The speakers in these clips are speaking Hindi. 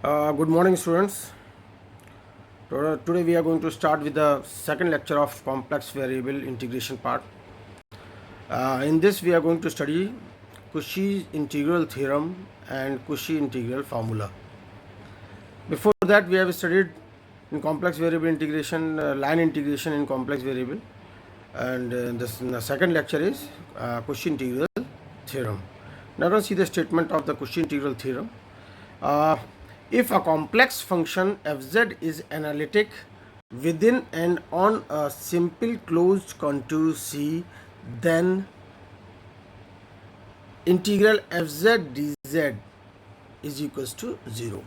Good morning, students. Today we are going to start with the second lecture of complex variable integration part. In this, we are going to study Cauchy integral theorem and Cauchy integral formula. Before that, we have studied in complex variable integration, line integration in complex variable, and the second lecture is Cauchy integral theorem. Now, let's see the statement of the Cauchy integral theorem. Uh, if a complex function fz is analytic within and on a simple closed contour C, then integral f z d z is equals to zero.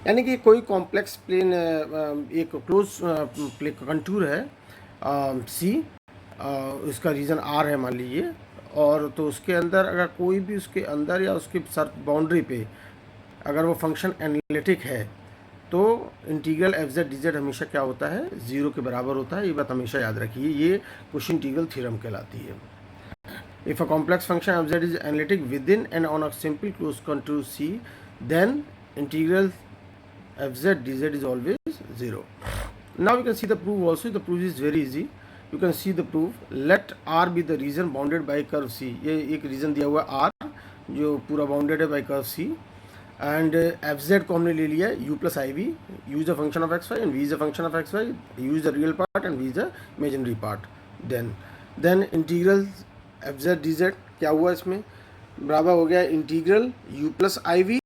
यानी कि कोई कॉम्प्लेक्स प्लेन एक क्लोज कंटूर है सी, उसका रीजन आर है मान लीजिए, और तो उसके अंदर अगर कोई भी उसके अंदर या उसकी सर्फ बाउंड्री पे अगर वो फंक्शन एनालिटिक है तो integral f z d Z हमेशा क्या होता है, ज़ीरो के बराबर होता है। ये बात हमेशा याद रखिए, ये Cauchy इंटीग्रल थ्योरम कहलाती है। If a complex function f z is analytic within and on a simple closed contour C, then integral f z dz is always 0. Now we can see the proof also. The proof is very easy. You can see the proof. Let R be the region bounded by curve C. ये एक रीजन दिया हुआ है R जो पूरा बाउंडेड है by curve C, and f z को हमने ले लिया है u plus i v, u is a function of x y and v is a function of x y, u is the real part and v is the imaginary part. Then integral f z d z क्या हुआ, इसमें बराबर हो गया integral u plus i v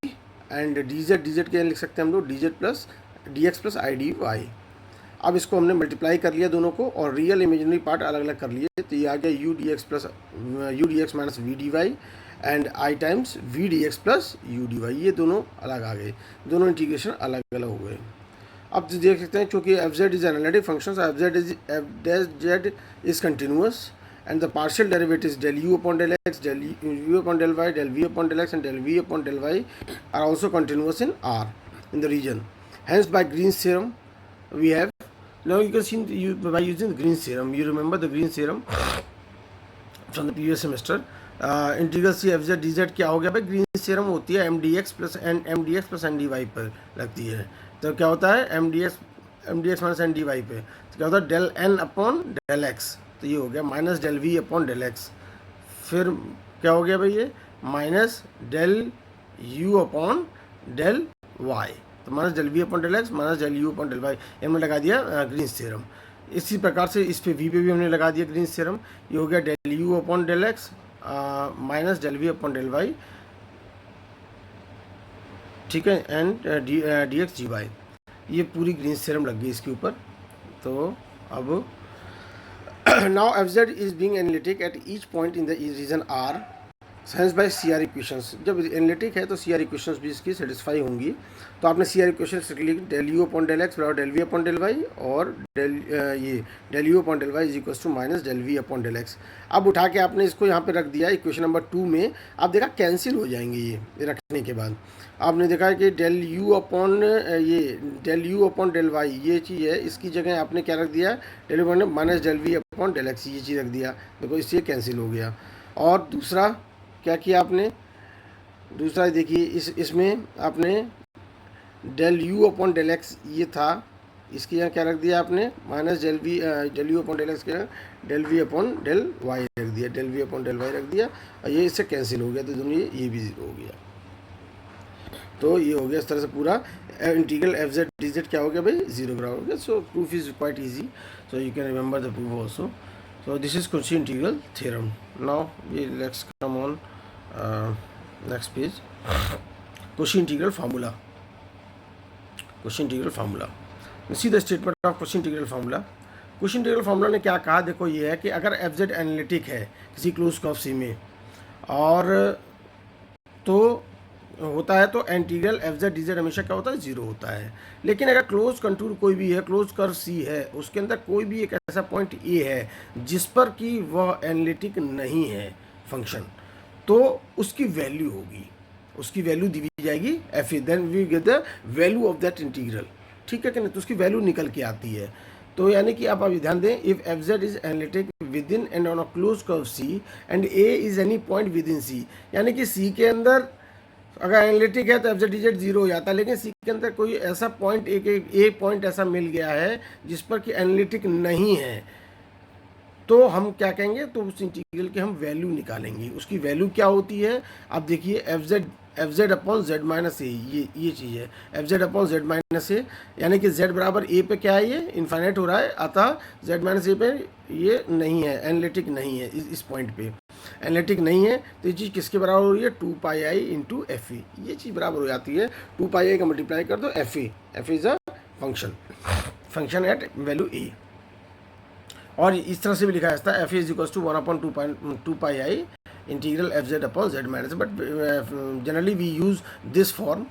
and d z क्या लिख सकते हैं हम लोग, d z plus d x plus i d y. अब इसको हमने मल्टीप्लाई कर लिया दोनों को और रियल इमेजिनरी पार्ट अलग अलग कर लिए, तो ये आ गया u d x plus u d x minus v d y and i times v d x plus u d y. ये दोनों अलग आ गए, दोनों इंटीग्रेशन अलग अलग हो गए। अब तो देख सकते हैं चूँकि F z is analytic function, F z is continuous and the partial derivatives del u upon del x, del u upon del y, del v upon del x and del v upon del y are also continuous in R in the region. Hence by Green's theorem we have, now you can see by using the Green's theorem, you remember the Green's theorem from the previous semester, integral C f z d z क्या हो गया भाई, ग्रीन्स थ्योरम होती है M d x plus N d y पर लगती है। तो क्या होता है M d x minus N d y पे, तो क्या होता है del N upon del x, तो ये हो गया minus del v upon del x. फिर क्या हो गया भाई, ये minus del u upon del Y, तो minus del v upon del x minus del u upon del y, हमने लगा दिया ग्रीन्स थ्योरम। इसी प्रकार से इस पे वी पे भी हमने लगा दिया ग्रीन्स थ्योरम। ये हो गया del u upon del x minus del v upon del y, ठीक है, and d x g y. ये पूरी ग्रीन्स थ्योरम लग गई इसके ऊपर। तो अब now fz is being analytic at each point in the region R, hence by CR equations। जब एनालिटिक है तो CR इक्वेशंस भी इसकी सेटिस्फाई होंगी। तो आपने CR इक्वेशंस लिख ली, del u upon del x बराबर del v upon del y और del u upon del y is equals to minus del v upon del x. अब उठा के आपने इसको यहाँ पे रख दिया इक्वेशन नंबर 2 में। आप देखा कैंसिल हो जाएंगे ये रखने के बाद। आपने देखा कि del u upon del u upon del y ये चीज़ है, इसकी जगह आपने क्या रख दिया, del u upon minus del v upon del x, ये चीज़ रख दिया। देखो इससे कैंसिल हो गया। और दूसरा क्या किया आपने, दूसरा देखिए इसमें आपने del u upon del x ये था, इसके यहाँ क्या रख दिया आपने, minus del u upon del x के del v upon del y रख दिया, del v upon del y रख दिया, और ये इससे कैंसिल हो गया, तो दोनों ये भी ज़ीरो हो गया। तो ये हो गया इस तरह से पूरा integral f z d z क्या हो गया भाई, ज़ीरो बराबर हो गया। सो proof is quite easy, so you can remember the proof also. So this is Cauchy integral theorem. Now let's come on next page. Cauchy integral formula. Cauchy integral formula. You see the statement of Cauchy integral formula. Cauchy integral formula ने क्या कहा, देखो ये है कि अगर एफ जेड एनालिटिक है किसी क्लोज कर्व सी में और तो होता है तो integral f z d Z हमेशा क्या होता है, ज़ीरो होता है। लेकिन अगर क्लोज कंटूर कोई भी है, क्लोज कर्व सी है, उसके अंदर कोई भी एक ऐसा पॉइंट ए है जिस पर कि वह एनालिटिक नहीं है फंक्शन, तो उसकी वैल्यू होगी, उसकी वैल्यू दी जाएगी f a, then we get the value of that integral, ठीक है कि नहीं, तो उसकी वैल्यू निकल के आती है। तो यानी कि आप अभी ध्यान दें, if f z is analytic within and on a close curve C and a is any point within C, यानी कि सी के अंदर अगर एनालिटिक है तो f z d z zero हो जाता है, लेकिन सी के अंदर कोई ऐसा पॉइंट एक पॉइंट ऐसा मिल गया है जिस पर कि एनालिटिक नहीं है, तो हम क्या कहेंगे, तो उस इंटीग्रल की हम वैल्यू निकालेंगे। उसकी वैल्यू क्या होती है, अब देखिए f z upon Z minus a, ये चीज़ है f z upon Z minus a, यानी कि जेड बराबर ए पे क्या है, ये इन्फाइनाइट हो रहा है, अतः जेड माइनस ए पे ये नहीं है, एनालिटिक नहीं है, इस पॉइंट पे एनालिटिक नहीं है, तो ये चीज़ किसके बराबर हो रही है, 2πi इंटू एफ ए, ये चीज़ बराबर हो जाती है 2πi का मल्टीप्लाई कर दो f a is a function at value a. और इस तरह से भी लिखा जाता है f is equals to 1/2πi integral f z upon Z minus, but generally we use this form,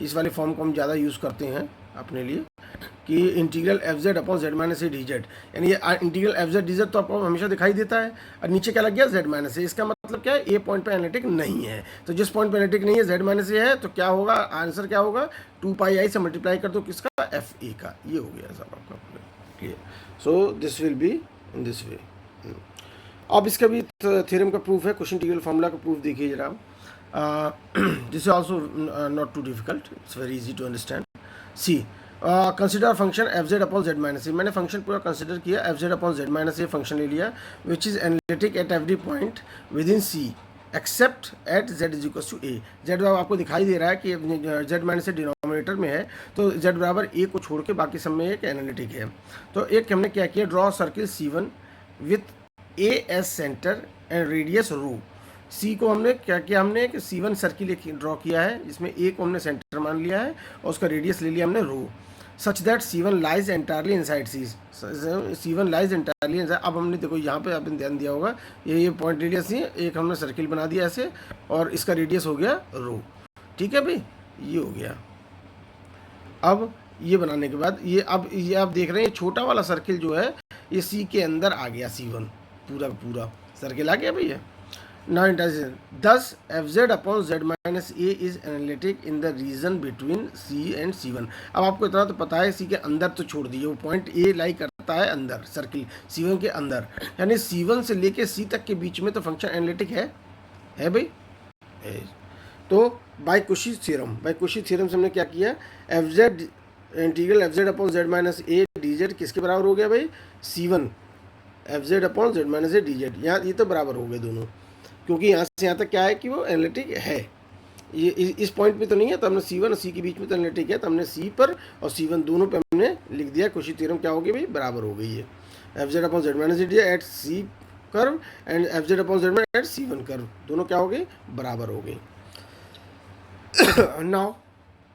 इस वाले फॉर्म को हम ज़्यादा यूज़ करते हैं अपने लिए, कि integral f z upon Z minus a d Z, यानी ये integral f z d z तो आपको हमेशा दिखाई देता है, और नीचे क्या लग गया जेड माइनस ए, इसका मतलब क्या है, ए पॉइंट पे एनालिटिक नहीं है, तो जिस पॉइंट पे एनालिटिक नहीं है जेड माइनस ए है, तो क्या होगा, आंसर क्या होगा, 2πi से मल्टीप्लाई कर दो किसका, एफ ए का, ये हो गया सब आपका clear. So this will be in this way. अब इसका भी थ्योरम का प्रूफ है, क्वेश्चन इंटीग्रल फार्मूला का प्रूफ देखिए जरा, this is also not too difficult, it's very easy to understand. See consider function F z upon Z minus a, मैंने फंक्शन पूरा कंसिडर किया, f z upon Z minus a function ले लिया, which is analytic at every point within C accept eight Z is equal to a. Z बराबर आपको दिखाई दे रहा है कि जेड माइनस ए डिनोमिनेटर में है, तो जेड बराबर ए को छोड़ के बाकी सब में एक एनालिटिक है। तो एक हमने क्या किया, draw circle C1 with a as center and radius rho. C को हमने क्या किया, हमने एक C1 सर्किल ड्रॉ किया है जिसमें ए को हमने सेंटर मान लिया है और उसका रेडियस ले लिया हमने rho, such that C1 lies entirely inside C1 lies entirely inside. अब हमने देखो यहाँ पे आपने ध्यान दिया होगा, ये पॉइंट रेडियस ही एक हमने सर्किल बना दिया ऐसे, और इसका रेडियस हो गया रो, ठीक है भाई, ये हो गया। अब ये बनाने के बाद ये आप देख रहे हैं छोटा वाला सर्किल जो है ये सी के अंदर आ गया, C1 पूरा सर्किल आ गया भैया। Now thus f z upon Z minus a is analytic in the region between C and C1। अब आपको इतना तो पता है, सी के अंदर तो छोड़ दीजिए, वो पॉइंट ए लाई करता है अंदर सर्किल C1 के अंदर, यानी C1 से लेके सी तक के बीच में तो फंक्शन एनालिटिक है भाई। तो बाय कुशी थ्योरम से हमने क्या किया, f Z integral f z upon Z minus a d Z किसके बराबर हो गया भाई, C1 f z upon Z minus a d Z, यहाँ ये तो बराबर हो गए दोनों, क्योंकि यहाँ से यहाँ तक क्या है कि वो एनालिटिक है, ये इस पॉइंट पे तो नहीं है, तो हमने C1 और C के बीच में तो एनालिटिक है, तो हमने C पर और C1 दोनों पे हमने लिख दिया, कुशी थ्योरम क्या हो गई भाई, बराबर हो गई है। F z upon Z minus a d at C curve and f z upon Z minus at C1 curve, दोनों क्या हो गई, बराबर हो गई।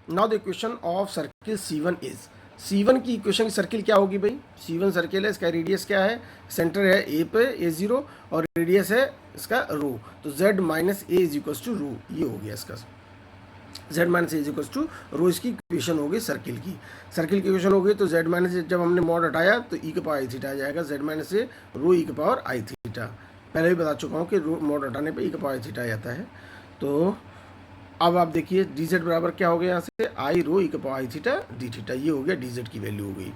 Now the equation of circle C1 is, C1 की इक्वेशन की सर्किल क्या होगी भाई, C1 सर्किल है, इसका रेडियस क्या है, सेंटर है ए पे A0 और रेडियस है इसका रो, तो Z minus a is equals to rho, ये हो गया इसका Z minus a is equals to rho, इसकी इक्वेशन हो गई सर्किल की इक्वेशन हो गई। तो Z माइनस ए जब हमने मॉड हटाया तो ई के पावर आई थीटा आ जाएगा, Z माइनस ए रो ई के पावर आई थीटा, पहले भी बता चुका हूँ कि रो मॉड हटाने पर ई के पावर आई थीटा आ जाता है। तो अब आप देखिए डी जेड बराबर क्या हो गया, यहाँ से आई रो ई के power i theta D theta, ये हो गया डी जेड की वैल्यू हो गई।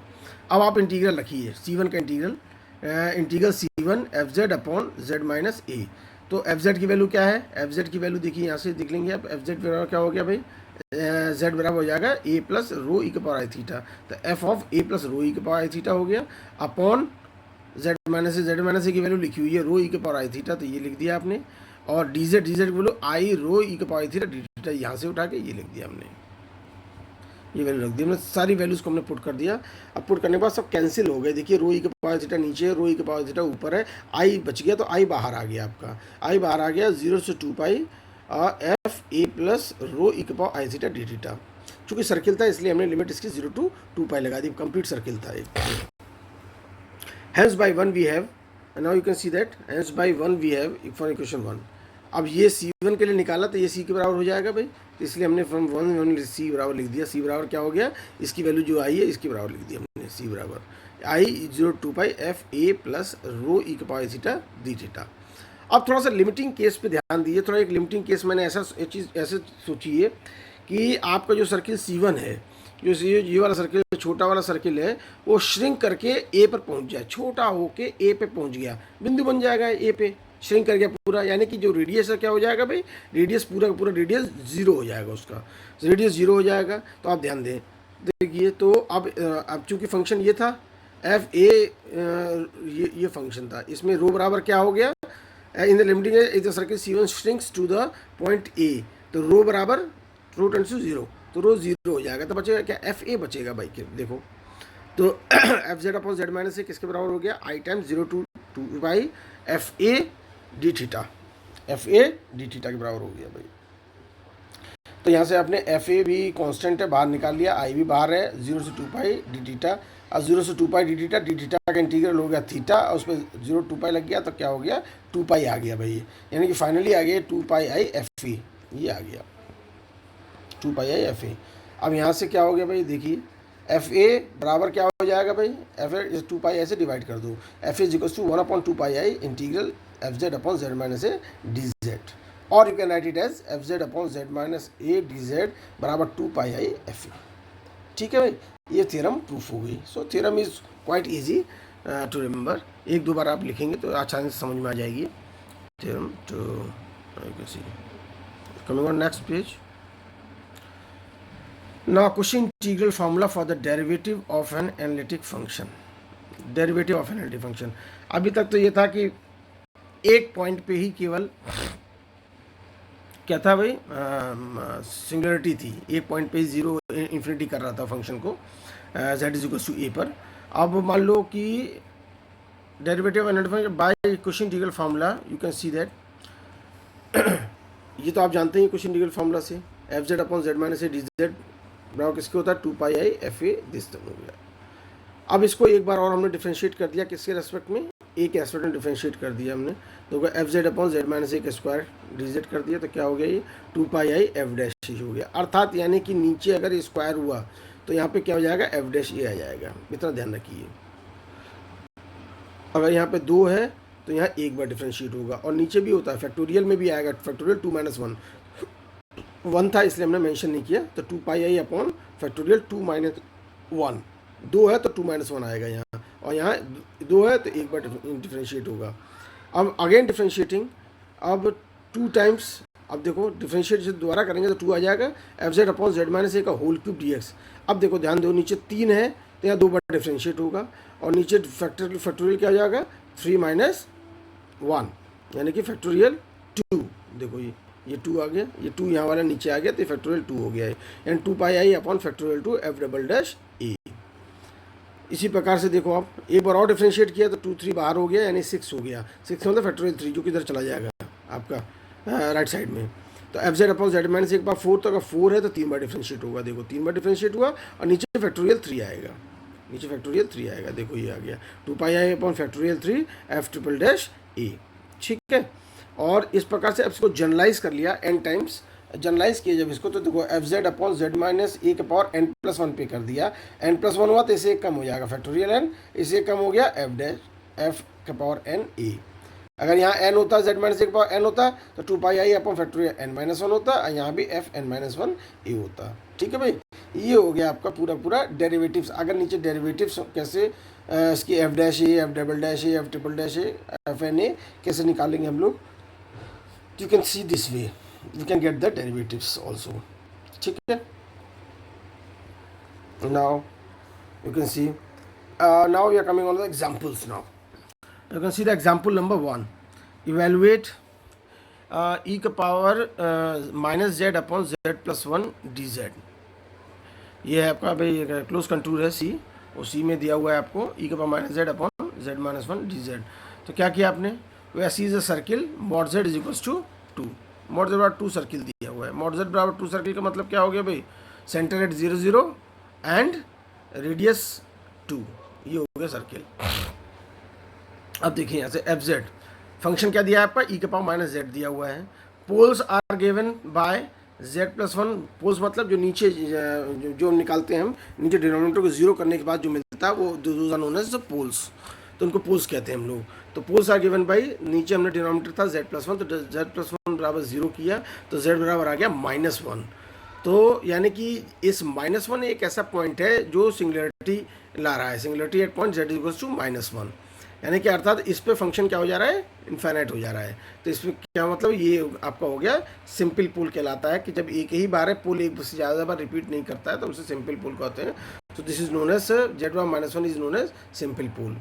अब आप इंटीग्रल रखिए C1 का integral C1 f z upon Z minus a, तो एफ जेड की वैल्यू क्या है, एफ जेड की वैल्यू देखिए यहाँ से देख लेंगे आप, एफ जेड बराबर क्या हो गया भाई, जेड बराबर हो जाएगा ए प्लस रो ई के पावर आई थीटा, तो f of a plus rho e के पावर आई थीटा हो गया अपॉन जेड माइनस ए की वैल्यू लिखी हुई है रो ई के पावर आई थीटा, तो ये लिख दिया आपने, और डी जेड की वैल्यू आई रो ई के power i theta D theta, यहाँ से उठा के ये लिख दिया हमने, ये वैल्यू रख दी हमने, सारी वैल्यूज़ को हमने पुट कर दिया। अब पुट करने के बाद सब कैंसिल हो गए, देखिए रो ई के पावर थीटा नीचे है, रो ई के पावर थीटा ऊपर है, आई बच गया, तो आई बाहर आ गया आपका, आई बाहर आ गया 0 से 2π f a plus rho e के power i theta D theta. चूँकि सर्किल था इसलिए हमने लिमिट इसकी 0 to 2π लगा दी, कंप्लीट सर्किल था एक। Hence by 1 we have, and now you can see that hence by 1 we have for equation 1। अब ये C1 के लिए निकाला तो ये C के बराबर हो जाएगा भाई, तो इसलिए हमने फ्रॉम 1 C बराबर लिख दिया, C बराबर क्या हो गया, इसकी वैल्यू जो आई है इसकी बराबर लिख दिया हमने, C बराबर i 0 to 2π f a plus rho e के पावर थीटा डी थीटा। अब थोड़ा सा लिमिटिंग केस पे ध्यान दीजिए, थोड़ा एक लिमिटिंग केस मैंने ऐसा एक चीज़ ऐसे सोचिए कि आपका जो सर्किल C1 है, जो ये वाला सर्किल छोटा वाला सर्किल है, वो श्रिंक करके ए पर पहुंच जाए, छोटा होके ए पे पहुंच गया, बिंदु बन जाएगा ए पे, श्रिंक कर गया पूरा, यानी कि जो रेडियस है क्या हो जाएगा भाई, रेडियस पूरा का पूरा रेडियस जीरो हो जाएगा, उसका रेडियस जीरो हो जाएगा। तो आप ध्यान दें, देखिए तो अब चूंकि फंक्शन ये था एफ ए, ये फंक्शन था, इसमें रो बराबर क्या हो गया, in the limiting if the circle C1 shrinks to the point a, तो रो बराबर रो टेंड्स टू जीरो, तो रो जीरो हो जाएगा, तो बचेगा क्या, एफ ए बचेगा भाई। के देखो तो f z upon Z minus a किसके बराबर हो गया, i times zero two two by f a d theta, f a d theta के बराबर हो गया भाई। तो यहाँ से आपने एफ ए भी कांस्टेंट है, बाहर निकाल लिया, आई भी बाहर है, 0 से 2 पाई डी थीटा, और 0 से 2 पाई डी थीटा का इंटीग्रल हो गया थीटा, और उस पर 0 2 पाई लग गया तो क्या हो गया, 2 पाई आ गया भाई, यानी कि फाइनली आ गया 2 पाई आई एफ ए, ये आ गया 2 पाई आई एफ ए। अब यहाँ से क्या हो गया भाई, देखिए एफ ए बराबर क्या हो जाएगा भाई, एफ ए 2 पाई ऐसे डिवाइड कर दो, f a equals to 1/2 pi i integral f z upon Z minus a d z, और you can write it as f z upon Z minus a d z बराबर 2 पाई आई एफ ए। ठीक है भाई, ये थ्योरम प्रूफ हो गई। So theorem is quite easy to remember, एक दो बार आप लिखेंगे तो आसानी से समझ में आ जाएगी थ्योरम। तो coming on next page, now Cauchy integral formula for the derivative of an analytic function, derivative of an analytic function। अभी तक तो ये था कि एक पॉइंट पे ही केवल क्या था भाई, सिंगुलरिटी थी, एक पॉइंट पे ही जीरो इन्फिनिटी कर रहा था फंक्शन को z is equals to a पर। अब मान लो कि derivative of analytic function by Cauchy integral formula, you can see that, ये तो आप जानते हैं Cauchy इंटीग्रल फार्मूला से, f z upon Z minus a d z बराबर किसके होता है, 2 pi i f a this term हो गया। अब इसको एक बार और हमने डिफरेंशिएट कर दिया, किसके रेस्पेक्ट में, ए के रेस्पेक्ट में डिफरेंशिएट कर दिया हमने, तो f z upon Z minus a का स्क्वायर डी जेड कर दिया, तो क्या हो गया, ये 2 पाई आई एफ डैश ए हो गया। अर्थात यानी कि नीचे अगर स्क्वायर हुआ तो यहाँ पे क्या हो जाएगा, एफ डैश ए आ जाएगा, इतना ध्यान रखिए। अगर यहाँ पे 2 है तो यहाँ एक बार डिफरेंशिएट होगा, और नीचे भी होता है, फैक्टोरियल में भी आएगा, फैक्टोरियल 2 - 1 1 था इसलिए हमने मेंशन नहीं किया, तो 2 पाई आई अपॉन फैक्टोरियल 2 - 1, 2 है तो 2 - 1 आएगा यहाँ, और यहाँ 2 है तो एक बार डिफरेंशिएट होगा। अब अगेन डिफरेंशिएटिंग, अब 2 टाइम्स, अब देखो डिफरेंशिएट जब दोबारा करेंगे तो 2 आ जाएगा, f z upon Z minus a का होल क्यूब डी एक्स। अब देखो ध्यान दो, नीचे 3 है तो यहाँ 2 बार डिफरेंशिएट होगा, और नीचे फैक्टोरियल क्या हो जाएगा, 3 - 1, यानी कि फैक्टोरियल 2, देखो ये 2 आ गया, ये 2 यहाँ वाला नीचे आ गया तो फैक्टोरियल 2 हो गया है, यानी 2 pi I upon factorial 2 f double dash a. इसी प्रकार से देखो आप एक बार और डिफरेंशिएट किया तो 2 3 बाहर हो गया, यानी 6 हो गया, 6 मतलब फैक्टोरियल 3 जो कि इधर चला जाएगा आपका राइट साइड में, तो f z upon Z minus एक बार 4, तो अगर 4 है तो 3 बार डिफरेंशिएट होगा, देखो 3 बार डिफरेंशिएट हुआ, और नीचे फैक्टोरियल 3 आएगा, नीचे फैक्टोरियल 3 आएगा, देखो ये आ गया 2 pi I upon factorial 3 f triple dash a. ठीक है, और इस प्रकार से अब इसको जनरलाइज कर लिया, n टाइम्स जनरलाइज किया जब इसको, तो देखो f z upon Z minus a के पावर n+1 पे कर दिया, n+1 हुआ तो इसे एक कम हो जाएगा फैक्टोरियल n, इसे कम हो गया एफ डैश एफ के पावर n ए। अगर यहाँ n होता जेड माइनस ए के पावर n होता तो 2 पाई आई अपॉन फैक्टोरियल n-1 होता, और यहाँ भी एफ n-1 ए होता। ठीक है भाई, ये हो गया आपका पूरा पूरा डेरिवेटिव्स। अगर नीचे डेरिवेटिव्स कैसे इसकी f dash a, f double dash a, f triple dash a, f n a कैसे निकालेंगे हम लोग, you can see this way, you can get the derivatives also। ठीक है, now you can see now we are coming on the examples। now you can see the example number 1, evaluate e का power minus z upon Z plus 1 d Z. ये है आपका भाई क्लोज कंटूर है सी, और सी में दिया हुआ है आपको e का power minus z upon Z minus 1 d z. तो क्या किया आपने, वैसी is a circle mod Z is equals to 2, mod z बराबर 2 सर्किल दिया हुआ है, मॉड जेड बराबर 2 सर्किल का मतलब क्या हो गया भाई, सेंटर एट 0 0 एंड रेडियस 2, ये हो गया सर्किल। अब देखिए यहाँ से एफ जेड फंक्शन क्या दिया है आपका, e के पावर माइनस जेड दिया हुआ है, poles are given by z+1, poles मतलब जो नीचे जो निकालते हैं हम, नीचे डिनोमिनेटर को 0 करने के बाद जो मिलता है वो those are known as poles, तो उनको पोल्स कहते हैं हम लोग। तो पोल्स आर गिवन बाई, नीचे हमने डिनोमिनेटर था z+1, तो z+1 बराबर 0 किया तो z बराबर आ गया -1। तो यानी कि इस -1 एक ऐसा पॉइंट है जो सिंगुलरिटी ला रहा है, singularity at point z equals to -1, यानी कि अर्थात इस पे फंक्शन क्या हो जा रहा है, इन्फाइनाइट हो जा रहा है। तो इसमें क्या मतलब, ये आपका हो गया सिंपल पोल कहलाता है, कि जब एक ही बार है पोल एक से ज़्यादा बार रिपीट नहीं करता है तो उसे सिंपल पोल कहते हैं। तो this is known as Z∗-1 is known as simple pole.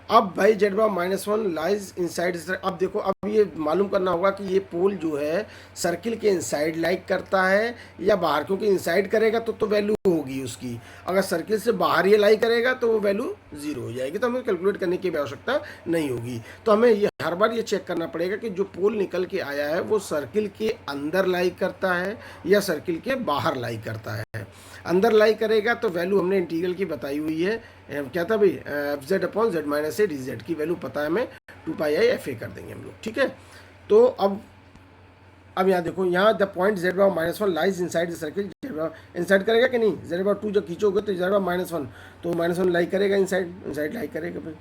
अब भाई Z∗-1 लाइज इनसाइड, अब देखो अब ये मालूम करना होगा कि ये पोल जो है सर्किल के इनसाइड लाइक करता है या बाहर, क्योंकि इनसाइड करेगा तो वैल्यू होगी उसकी, अगर सर्किल से बाहर ये लाई करेगा तो वो वैल्यू 0 हो जाएगी, तो हमें कैलकुलेट करने की आवश्यकता नहीं होगी। तो हमें ये हर बार ये चेक करना पड़ेगा कि जो पोल निकल के आया है वो सर्किल के अंदर लाई करता है या सर्किल के बाहर लाई करता है। अंदर लाई करेगा तो वैल्यू हमने इंटीग्रल की बताई हुई है, क्या था भाई, FZ/Z - A dz की वैल्यू पता है हमें, 2πi/FA कर देंगे हम लोग, ठीक है। तो अब यहाँ देखो, यहाँ the point Z∗-1 lies inside the circle, inside करेगा कि नहीं, Z∗2 जब खींचोगे तो Z∗-1 तो -1 लाई करेगा, इनसाइड लाई करेगा भाई।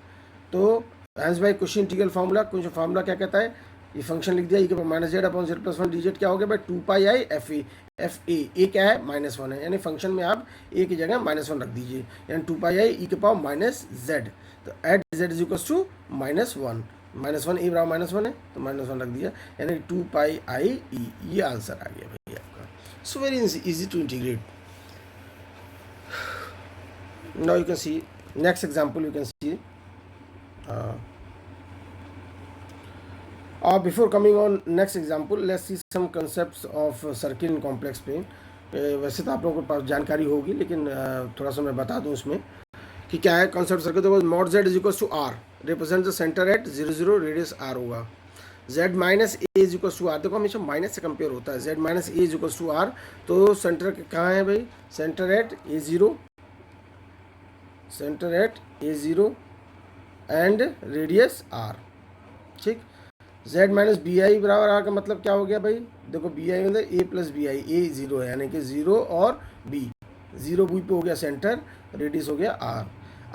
तो hence by question integral formula, कुछ फार्मूला क्या कहता है, ये फंक्शन लिख दिया e (z/z+1) dz क्या हो गया भाई, 2πi/FA। ए क्या है, -1 है, यानी फंक्शन में आप ए की जगह -1 रख दीजिए, यानी 2πi(e⁻z). तो at z is equal to -1, -1 a बराबर -1 है तो -1 रख दिया, यानी 2πi(e), ये आंसर आ गया भाई आपका। So very easy to integrate. Now you can see next example, you can see before coming on next example, let's see some concepts of circle in complex plane. वैसे तो आप लोगों के पास जानकारी होगी, लेकिन थोड़ा सा मैं बता दूं उसमें कि क्या है कॉन्सेप्ट सर्किल। देखो mod z is equal to r, represent the centre at 0 0, radius r होगा। z-a is equal to r, देखो हमेशा माइनस से कंपेयर होता है, z-a is equal to r, तो सेंटर कहाँ है भाई, centre at a0, centre at a0 and radius r, ठीक। z-bi बराबर आर का मतलब क्या हो गया भाई, देखो bi मतलब a प्लस bi, a 0 है यानी कि 0 और b, 0 b पे हो गया सेंटर, रेडियस हो गया r।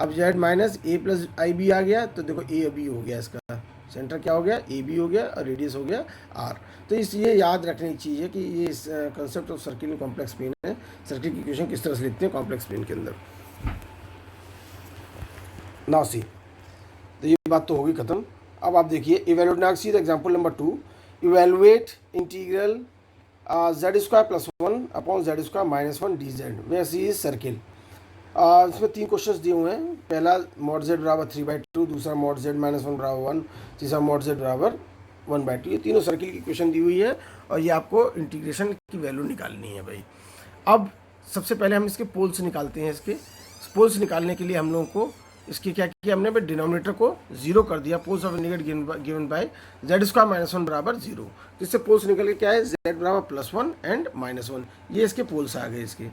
अब z-a प्लस ib आ गया तो देखो a b हो गया, इसका सेंटर क्या हो गया, a b हो गया और रेडियस हो गया r। तो ये याद रखने की चीज़ है कि ये concept of circle in complex plane है, सर्किल की इक्वेशन किस तरह से लिखते हैं कॉम्प्लेक्स प्लेन के अंदर। नाउ सी, तो ये बात तो होगी खत्म। अब आप देखिए evaluate, now see the example number 2, evaluate integral z² + 1 upon z² - 1 dz where C is circle. इसमें 3 क्वेश्चंस दिए हुए हैं, पहला mod z बराबर 3/2, दूसरा mod z - 1 बराबर 1, तीसरा mod z बराबर 1/2। ये तीनों सर्किल की इक्वेशन दी हुई है और ये आपको इंटीग्रेशन की वैल्यू निकालनी है भाई। अब सबसे पहले हम इसके पोल्स निकालते हैं। इसके पोल्स निकालने के लिए हम लोगों को इसकी क्या किया हमने भाई, डिनोमिनेटर को 0 कर दिया, poles of integrate given by z² - 1 बराबर 0, जिससे पोल्स निकल के क्या है, z बराबर +1 एंड -1, ये इसके पोल्स आ गए। इसके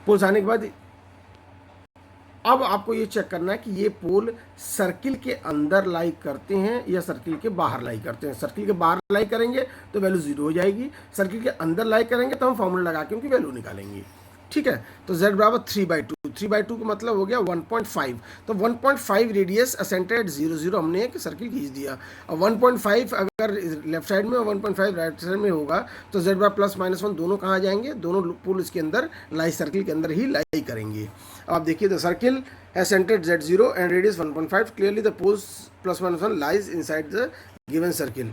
पोल्स आने के बाद अब आपको ये चेक करना है कि ये पोल सर्किल के अंदर लाई करते हैं या सर्किल के बाहर लाई करते हैं। सर्किल के बाहर लाई करेंगे तो वैल्यू 0 हो जाएगी, सर्किल के अंदर लाई करेंगे तो हम फॉर्मूला लगा के उनकी वैल्यू निकालेंगे, ठीक है। तो z बराबर 3/2, 3/2 का मतलब हो गया 1.5, तो 1.5 रेडियस सेंटर एट 0 0 हमने एक सर्किल खींच दिया। और 1.5 अगर लेफ्ट साइड में और 1.5 राइट साइड में होगा तो z बराबर +-1 दोनों कहाँ जाएंगे, दोनों पोल इसके अंदर लाई, सर्किल के अंदर ही लाई करेंगे। आप देखिए द सर्किल है centre z0 and radius 1.5, clearly the poles +-1 lies inside the given circle,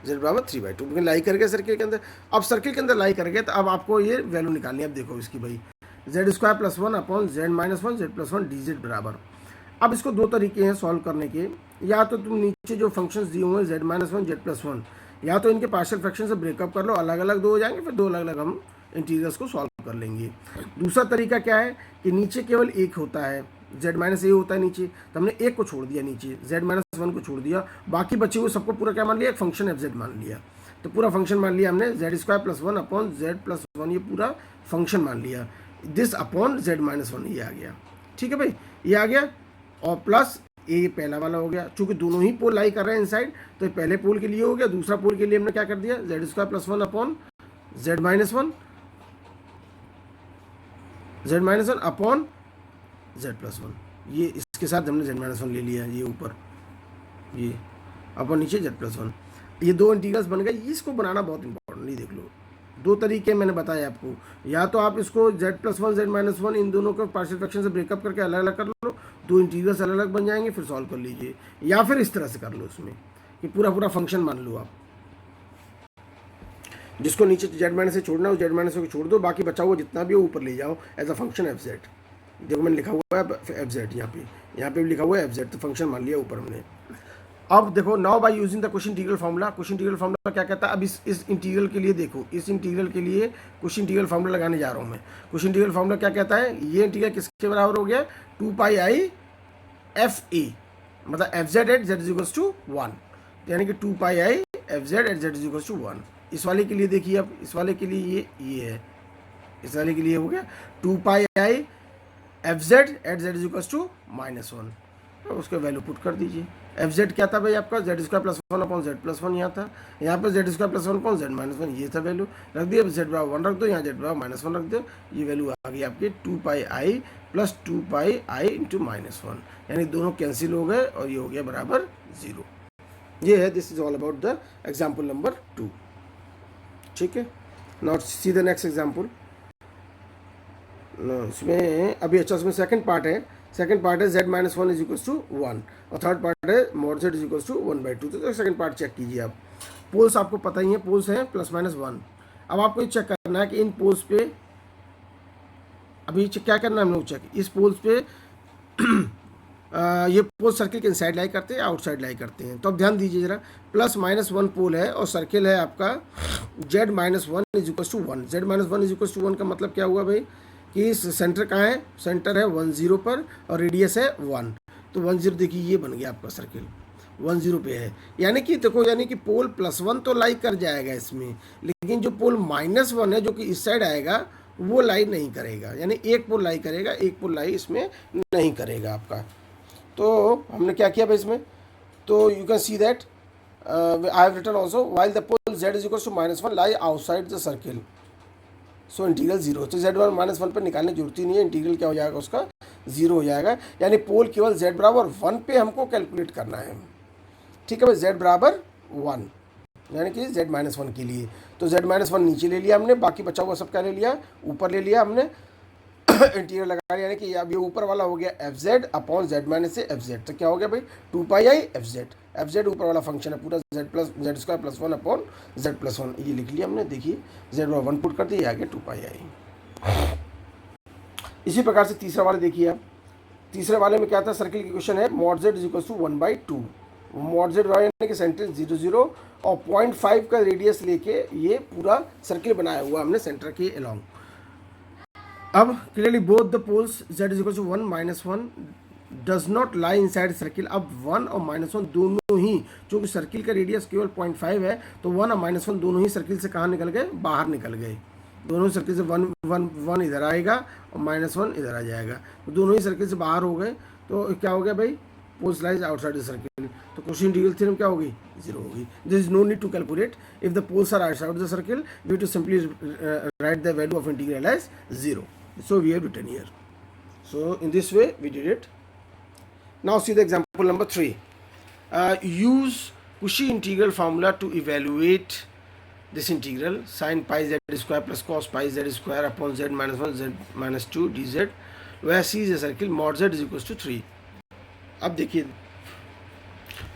z बराबर 3/2 लाई करके सर्किल के अंदर। अब सर्किल के अंदर लाई करके तो अब आपको ये वैल्यू निकालनी है। अब देखो इसकी भाई, z² + 1 upon z - 1 z+1 dz बराबर। अब इसको दो तरीके हैं सॉल्व करने के, या तो तुम नीचे जो फंक्शंस दिए हुए हैं z - 1 z+1, या तो इनके पार्शियल फ्रैक्शन से ब्रेकअप कर लो, अलग अलग दो हो जाएंगे, फिर दो अलग अलग हम इंटीग्रल्स को सॉल्व कर लेंगे। दूसरा तरीका क्या है कि नीचे केवल एक होता है, z - a होता है नीचे, तो हमने एक को छोड़ दिया नीचे, z - 1 को छोड़ दिया, बाकी बचे हुए सबको पूरा क्या मान लिया, एक फंक्शन f मान लिया। तो पूरा फंक्शन मान लिया हमने, z² + 1 अपॉन z+1, ये पूरा फंक्शन मान लिया, दिस अपॉन z - 1 ये आ गया, ठीक है भाई, ये आ गया। और प्लस ये पहला वाला हो गया, चूंकि दोनों ही पोल लाई कर रहे हैं इनसाइड, तो पहले पोल के लिए हो गया, दूसरा पोल के लिए हमने क्या कर दिया, z² + 1 upon z - 1, z - 1 upon z+1, ये इसके साथ हमने z - 1 ले लिया, ये ऊपर ये अपॉन नीचे z+1, ये दो इंटीग्रल्स बन गए। इसको बनाना बहुत इंपॉर्टेंट, नहीं देख लो, दो तरीके मैंने बताया आपको, या तो आप इसको z+1 z - 1 इन दोनों को पार्शियल फ्रैक्शन से ब्रेकअप करके अलग अलग कर लो, दो इंटीग्रल्स अलग अलग बन जाएंगे, फिर सॉल्व कर लीजिए, या फिर इस तरह से कर लो उसमें कि पूरा पूरा फंक्शन मान लो आप, जिसको नीचे जेड माइनस से छोड़ना है जेड माइनस को छोड़ दो, बाकी बचा हुआ जितना भी हो ऊपर ले जाओ as a function F Z. देखो मैंने लिखा हुआ है एफ जेड, यहाँ पे भी लिखा हुआ है एफ जेड, तो फंक्शन मान लिया ऊपर हमने। अब देखो now by using the question integral formula, question integral formula क्या कहता है, अब इस इंटीग्रल के लिए देखो, इस इंटीग्रल के लिए क्वेश्चन इंटीग्रल फार्मूला लगाने जा रहा हूँ मैं। क्वेश्चन इंटीग्रल फार्मूला क्या कहता है, ये इंटीग्रल किसके बराबर हो गया, 2πi एफ ए, मतलब F Z at Z is equals to 1, यानी कि 2πi F Z at Z is equals to 1। इस वाले के लिए देखिए, अब इस वाले के लिए ये है, इस वाले के लिए हो गया 2πi F Z at Z is equals to -1, तो उसका वैल्यू पुट कर दीजिए। एफ जेड क्या था भाई आपका, Z square plus 1 upon Z plus 1 यहाँ था, यहाँ पे Z square plus 1 upon Z minus 1 ये था वैल्यू, रख दिया, जेड बराबर 1 रख दो, यहाँ जेड बराबर -1 रख दो, ये वैल्यू आ गई आपकी 2πi प्लस 2πi इंटू -1, यानी दोनों कैंसिल हो गए और ये हो गया बराबर 0। ये है, this is all about the example number 2। ठीक है, now see the next example. इसमें अभी अच्छा इसमें सेकंड पार्ट है, सेकंड पार्ट है z minus 1 is equals to 1 और थर्ड पार्ट है mod z is equals to 1/2। तो सेकंड पार्ट चेक कीजिए आप, पोल्स आपको पता ही है, पोल्स हैं +-1। अब आपको ये चेक करना है कि इन पोल्स पे अभी क्या करना है हम लोग चेक, इस पोल्स पे ये पोल सर्किल के इनसाइड लाई करते हैं या आउटसाइड लाई करते हैं। तो अब ध्यान दीजिए जरा, +-1 पोल है और सर्किल है आपका z minus 1 is equals to 1। z minus 1 is equals to 1 का मतलब क्या हुआ भाई कि सेंटर कहाँ है, सेंटर है 1 0 पर और रेडियस है 1, तो 1 0 देखिए ये बन गया आपका सर्किल 1 0 पे है, यानी कि देखो यानी कि पोल +1 तो लाई कर जाएगा इसमें, लेकिन जो पोल -1 है जो कि इस साइड आएगा वो लाई नहीं करेगा, यानी एक पोल लाई करेगा, एक पोल लाई इसमें नहीं करेगा आपका। तो हमने क्या किया भाई इसमें, तो you can see that I have written also while the pole z is equal to -1 lie outside the circle, so integral 0। तो z -1 पर निकालने की जरूरत ही नहीं है, इंटीग्रल क्या हो जाएगा उसका 0 हो जाएगा, यानी पोल केवल z बराबर 1 पे हमको कैलकुलेट करना है। ठीक है भाई, z बराबर 1 यानी कि z -1 के लिए, तो z -1 नीचे ले लिया हमने, बाकी बचा हुआ सब क्या ले लिया, ऊपर ले लिया हमने इंटीग्रल लगा लिया, यानी कि अब ये ऊपर वाला हो गया F z upon Z minus से एफ जेड। तो क्या हो गया भाई 2πi एफ जेड ऊपर वाला फंक्शन है पूरा, Z square plus 1 upon Z plus 1, ये लिख लिया हमने। देखिए जेड 1 पुट कर दिया, आ गया 2πi। इसी प्रकार से तीसरा वाला देखिए आप, तीसरे वाले में क्या था, सर्किल की क्वेश्चन है mod Z is equal to 1/2, mod Z यानी कि सेंटर 0 0 और 0.5 का रेडियस लेके ये पूरा सर्किल बनाया हुआ हमने सेंटर के अलोंग। अब clearly both the poles z is equal to 1 -1 does not lie inside circle. अब 1 और -1 दोनों ही, चूँकि सर्किल का रेडियस केवल 0.5 है, तो 1 और -1 दोनों ही सर्किल से कहाँ निकल गए, बाहर निकल गए। दोनों सर्किल से 1 इधर आएगा और -1 इधर आ जाएगा, तो दोनों ही सर्किल से बाहर हो गए। तो क्या हो गया भाई, poles lies outside the circle, तो क्वेश्चन इंटीग्रल थ्योरम क्या होगी, 0 होगी। This is no need to calculate, if the poles are outside the circle we to simply write the value of integral as 0. So we have written here. So in this way we did it. Now see the example number 3. Use Cauchy integral formula to evaluate this integral sin pi z square plus cos pi z square upon z minus 1 z minus 2 dz where c is a circle mod z is equals to 3. अब देखिए,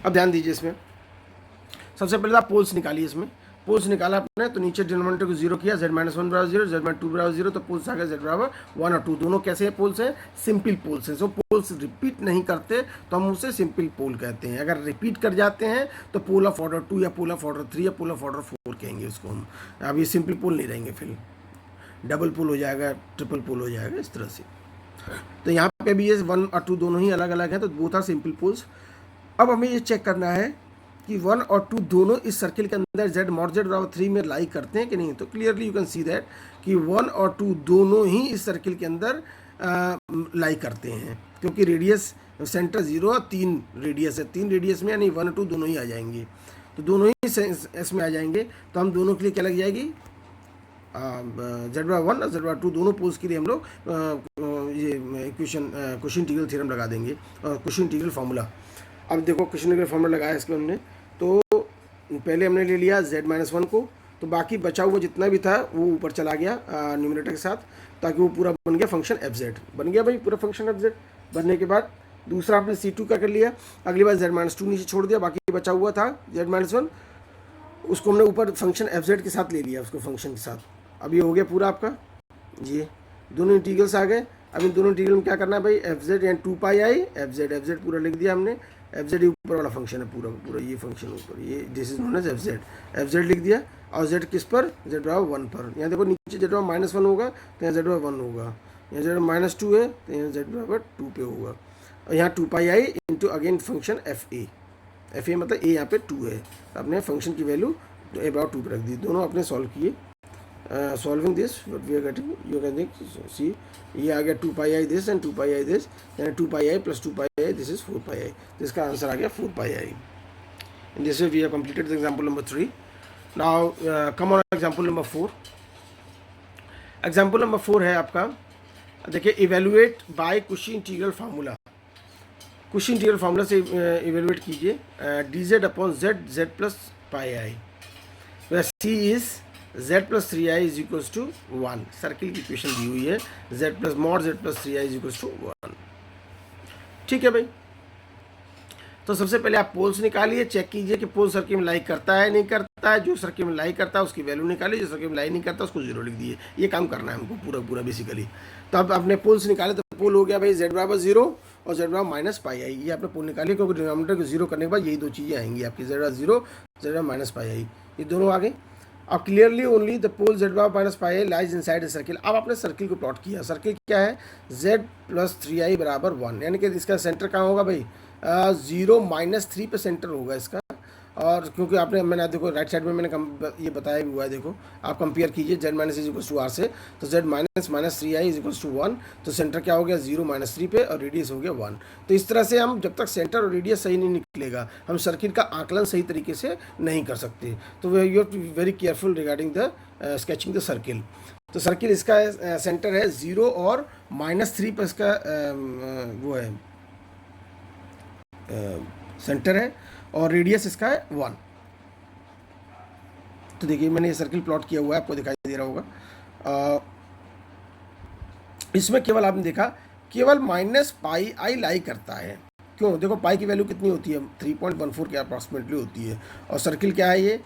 अब ध्यान दीजिए इसमें, सबसे पहले आप पोल्स निकालिए। इसमें पोल्स निकाला आपने तो नीचे डिनोमिनेटर को 0 किया, z माइनस 1 बराबर 0, z माइनस 2 बराबर 0, तो पोल्स आ गए z बराबर 1 और 2। दोनों कैसे हैं, पोल्स हैं, सिंपल पोल्स हैं। सो पोल्स रिपीट नहीं करते तो हम उसे सिंपल पोल कहते हैं। अगर रिपीट कर जाते हैं तो पोल ऑफ ऑर्डर 2 या पोल ऑफ ऑर्डर 3 या पोल ऑफ ऑर्डर 4 कहेंगे उसको हम। अब ये सिंपल पोल नहीं रहेंगे, फिर डबल पोल हो जाएगा, ट्रिपल पोल हो जाएगा, इस तरह से। तो यहाँ पे भी ये 1 और 2 दोनों ही अलग अलग हैं, तो बोथ आर सिंपल पोल्स। अब हमें ये चेक करना है कि 1 और 2 दोनों इस सर्किल के अंदर z मॉड z बराबर 3 में लाई करते हैं कि नहीं। तो clearly you can see that कि 1 और 2 दोनों ही इस सर्किल के अंदर लाई करते हैं, क्योंकि रेडियस सेंटर 0 और 3 रेडियस है, 3 रेडियस में यानी 1 और 2 दोनों ही आ जाएंगे, तो दोनों ही इसमें आ जाएंगे। तो हम दोनों के लिए क्या लग जाएगी, z बराबर 1 और z बराबर 2 दोनों पोल्स के लिए हम लोग ये क्वेश्चन इंटीग्रल थ्योरम लगा देंगे, क्वेश्चन इंटीग्रल फार्मूला। अब देखो क्वेश्चन इंटीग्रल फार्मूला लगाया इसमें हमने, तो पहले हमने ले लिया z माइनस 1 को, तो बाकी बचा हुआ जितना भी था वो ऊपर चला गया न्यूमरेटर के साथ, ताकि वो पूरा बन गया फंक्शन एफ जेड। बन गया भाई पूरा फंक्शन एफ जेड। बनने के बाद दूसरा आपने C2 का कर लिया, अगली बार z-2 नीचे छोड़ दिया, बाकी बचा हुआ था z-1, उसको हमने ऊपर फंक्शन fz के साथ ले लिया, उसको फंक्शन के साथ। अब ये हो गया पूरा आपका, ये दोनों इंटीग्रल्स आ गए। अब इन दोनों इंटीग्रल में क्या करना है भाई, fz यानी 2πi fz पूरा लिख दिया हमने, fz ऊपर वाला फंक्शन है पूरा पूरा, ये फंक्शन ऊपर, ये this is known as fz लिख दिया। और z किस पर, z बराबर 1 पर। यहाँ देखो नीचे z बराबर -1 होगा तो यहाँ z बराबर 1 होगा, यहाँ z बराबर -2 है तो यहाँ z बराबर 2 पे होगा। और यहाँ 2πi into again function fa मतलब a यहाँ पे 2 है, तो आपने फंक्शन की वैल्यू a बराबर 2 पे रख दी। दोनों आपने सॉल्व किए। Solving this what we are getting, you can see ये आ गया 2πi this and 2πi this, यानी 2πi plus 2πi this is 4πi, जिसका आंसर आ गया 4πi। In this way we have completed the example number 3। Now come on example number 4। Example number 4 है आपका, देखिए evaluate by Cauchy integral formula. Cauchy integral formula से इवेलुएट कीजिए dz upon z plus pi I, C is z plus 3i is equals to 1। Circle की इक्वेशन दी हुई है, z plus mod z plus 3i is equals to 1। ठीक है भाई, तो सबसे पहले आप पोल्स निकालिए, चेक कीजिए कि पोल सर्किल में लाई करता है नहीं करता है। जो सर्किल में लाई करता है उसकी वैल्यू निकालिए, जो सर्किल में लाई नहीं करता उसको 0 लिख दिए। ये काम करना है हमको पूरा बेसिकली। तो अब आपने पोल्स निकाले, तो पोल हो गया भाई z बराबर 0 और z बराबर -πi। ये आपने पोल निकाली, क्योंकि डिनोमिनेटर को 0 करने के बाद यही दो चीज़ें आएंगी आपकी, z बराबर 0, z बराबर -πi, ये दोनों आ गए। अब clearly only the pole z बराबर -πi lies inside the circle. अब आपने सर्किल को प्लॉट किया। सर्किल क्या है, z प्लस 3i बराबर 1, यानी कि इसका सेंटर कहाँ होगा भाई, 0 -3 पे सेंटर होगा इसका। और क्योंकि आपने, मैंने देखो राइट साइड में मैंने ये बताया भी हुआ है, देखो आप कंपेयर कीजिए z minus is equals to r से, तो z minus 3i is equals to 1, तो सेंटर क्या हो गया 0 -3 पे और रेडियस हो गया 1। तो इस तरह से हम जब तक सेंटर और रेडियस सही नहीं निकलेगा, हम सर्किट का आकलन सही तरीके से नहीं कर सकते। तो you have to be very careful regarding the sketching the circle. तो सर्किल इसका सेंटर है 0 और -3 पर इसका वो है सेंटर है, और रेडियस इसका है 1। तो देखिए मैंने ये सर्किल प्लॉट किया हुआ है, आपको दिखाई दे रहा होगा। इसमें केवल आपने देखा केवल -πi लाई करता है। क्यों, देखो पाई की वैल्यू कितनी होती है, 3.14 के अप्रॉक्सीमेटली होती है। और सर्किल क्या है, ये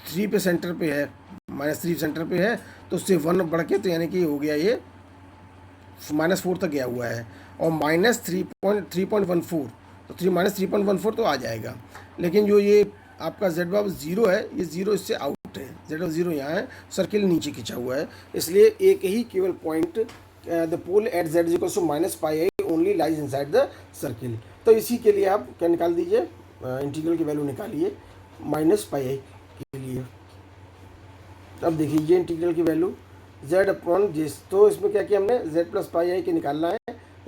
3 पे सेंटर पे है, -3 सेंटर पे है, तो उससे 1 बढ़ के, तो यानी कि हो गया ये -4 तक गया हुआ है। और -3.14, तो -3.14 तो आ जाएगा। लेकिन जो ये आपका z बराबर 0 है, ये 0 इससे आउट है, z बराबर 0 यहाँ है, सर्किल नीचे खिंचा हुआ है। इसलिए एक ही केवल point, the pole at z equals to -πi only lies inside the circle. तो इसी के लिए आप क्या निकाल दीजिए, इंटीग्रल की वैल्यू निकालिए -πi के लिए। अब देखिए ये इंटीग्रल की वैल्यू z अपॉन जिस, तो इसमें क्या किया हमने, z प्लस πi के निकालना है,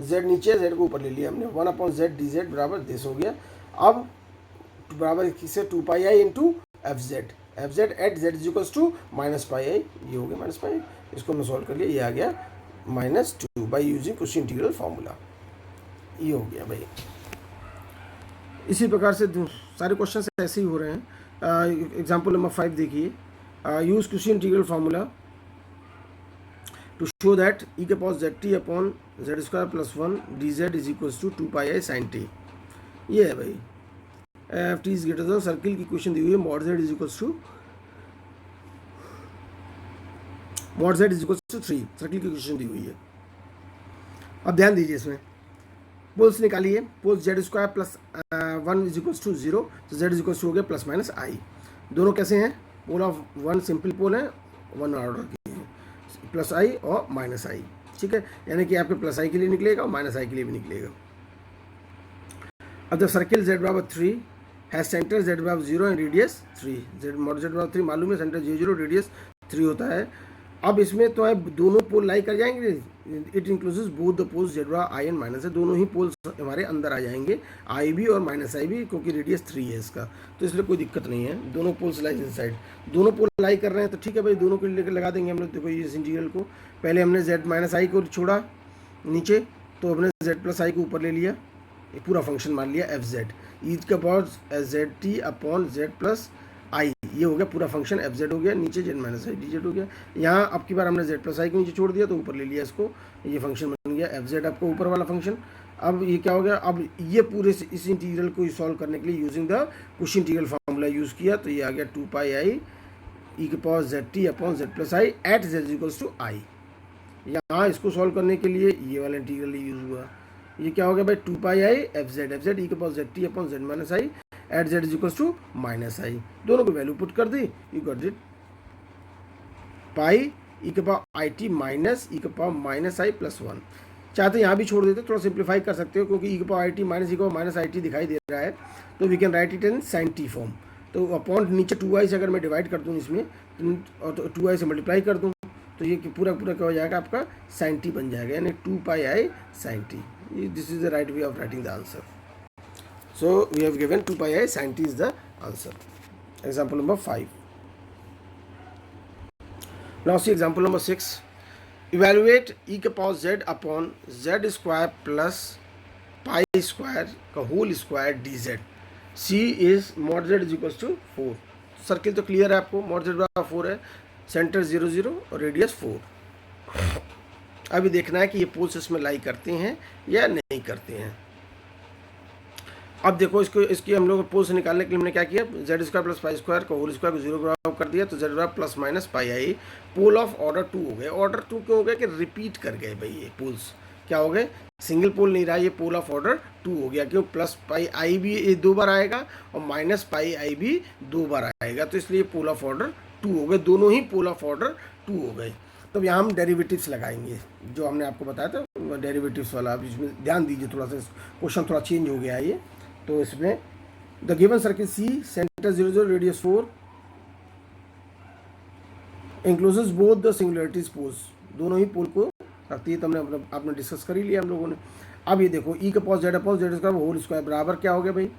z नीचे, z को ऊपर ले लिया हमने, 1 अपॉन z dz बराबर दिस हो गया। अब बराबर किसे 2πi into fz at z equals to -πi, ये हो गया -πi। इसको हमने सॉल्व कर लिया, ये आ गया -2 बाई यूजिंग कुशी इंटीग्रल फार्मूला, ये हो गया भाई। इसी प्रकार से सारे क्वेश्चन ऐसे ही हो रहे हैं। एग्जाम्पल नंबर 5 देखिए, use Cauchy integral formula to show that e के power zt upon z square plus 1 dz is equals to 2πi sin t। ये है भाई, F T is greater than, circle की इक्वेशन दी हुई है, mod z is equals to 3, circle की इक्वेशन दी हुई है। अब ध्यान दीजिए, इसमें पोल्स निकालिए। Poles z square plus 1 is equals to 0, तो z इज इक्वल्स टू हो गया प्लस माइनस आई। दोनों कैसे हैं, पोल ऑफ 1 सिंपल पोल है, 1 ऑर्डर की, प्लस आई और माइनस आई। ठीक है, यानी कि आपके प्लस आई के लिए निकलेगा और माइनस आई के लिए भी निकलेगा। अब द सर्किल z बराबर 3 हैज सेंटर z बराबर 0 and radius 3, z mod z बराबर 3 मालूम है, सेंटर 0 रेडियस 3 होता है। अब इसमें तो है दोनों पोल लाई कर जाएंगे, it includes both the poles z बराबर आई एंड माइनस है, दोनों ही पोल्स हमारे अंदर आ जाएंगे, आई भी और माइनस आई भी, क्योंकि रेडियस 3 है इसका, तो इसलिए कोई दिक्कत नहीं है। दोनों पोल्स लाई इनसाइड, दोनों पोल लाई कर रहे हैं, तो ठीक है भाई, दोनों को लेकर लगा देंगे हम लोग। देखो इस इंटीग्रल को पहले हमने z माइनस आई को छोड़ा नीचे, तो हमने z प्लस आई को ऊपर ले लिया, ये पूरा फंक्शन मान लिया एफ जेड, ईज का power Z T upon Z plus i, ये हो गया पूरा फंक्शन एफ जेड हो गया, नीचे Z minus I D Z हो गया। यहाँ अब की बार हमने जेड प्लस आई को नीचे छोड़ दिया, तो ऊपर ले लिया इसको, ये फंक्शन बन गया एफ जेड, आपको ऊपर वाला फंक्शन। अब ये क्या हो गया, अब ये पूरे इस इंटीग्रल को सॉल्व करने के लिए using the question integral formula use किया, तो ये आ गया 2 पाई आई ई के power Z T upon Z plus I at Z equals to I. यहाँ इसको सॉल्व करने के लिए ये वाला इंटीग्रल यूज़ हुआ, ये क्या हो गया भाई 2 pi i F Z E के power Z T upon Z minus I at Z equals to minus I. दोनों को वैल्यू पुट कर दी, you got it pi E के power I T minus E के पावर माइनस आई प्लस 1। चाहते यहाँ भी छोड़ देते, थोड़ा सिंप्लीफाई कर सकते हो, क्योंकि ई के power I T minus E के पावर माइनस आई टी दिखाई दे रहा है, तो we can write it in sine T form. तो अपॉन नीचे 2i से अगर मैं डिवाइड कर दूँ इसमें, और तो 2i से मल्टीप्लाई कर दूँ, तो ये पूरा पूरा क्या हो जाएगा आपका साइन टी बन जाएगा, यानी 2 pi i sine t. This is the right way of writing the answer. So we have given 2 pi i sine t is the answer. Example number 5। Now see example number 6। Evaluate e के power Z upon Z square plus pi square का whole square d z. C is mod Z is equals to 4। Circle तो क्लियर है आपको, मॉड जेड बराबर 4 है, सेंटर 0 0 और रेडियस 4। अभी देखना है कि ये पोल्स इसमें लाई करते हैं या नहीं करते हैं। अब देखो इसकी हम लोग पोल्स निकालने के लिए हमने क्या किया, Z square plus pi square का होल स्क्वायर को 0 बराबर कर दिया, तो जेड बराबर plus minus pi I. Pole of order 2 हो गए। ऑर्डर 2 क्यों हो गया कि रिपीट कर गए भाई, ये पोल्स क्या हो गए, सिंगल पोल नहीं रहा, ये पोल ऑफ ऑर्डर 2 हो गया, क्यों प्लस पाई आई भी 2 बार आएगा और माइनस पाई आई भी 2 बार आएगा, तो इसलिए पोल ऑफ ऑर्डर 2 हो गए, दोनों ही पोल ऑफ ऑर्डर 2 हो गए। तो यहाँ हम डेरिवेटिव्स लगाएंगे, जो हमने आपको बताया था डेरिवेटिव्स वाला। अब इसमें ध्यान दीजिए, थोड़ा सा क्वेश्चन थोड़ा चेंज हो गया है ये। तो इसमें the given circle C center 0 0 radius 4 includes both the singularities poles, दोनों ही पोल को रखती है। तो हमने आपने डिस्कस कर ही लिया हम लोगों ने। अब ये देखो ई के power Z upon Z square whole square बराबर क्या हो गया भाई,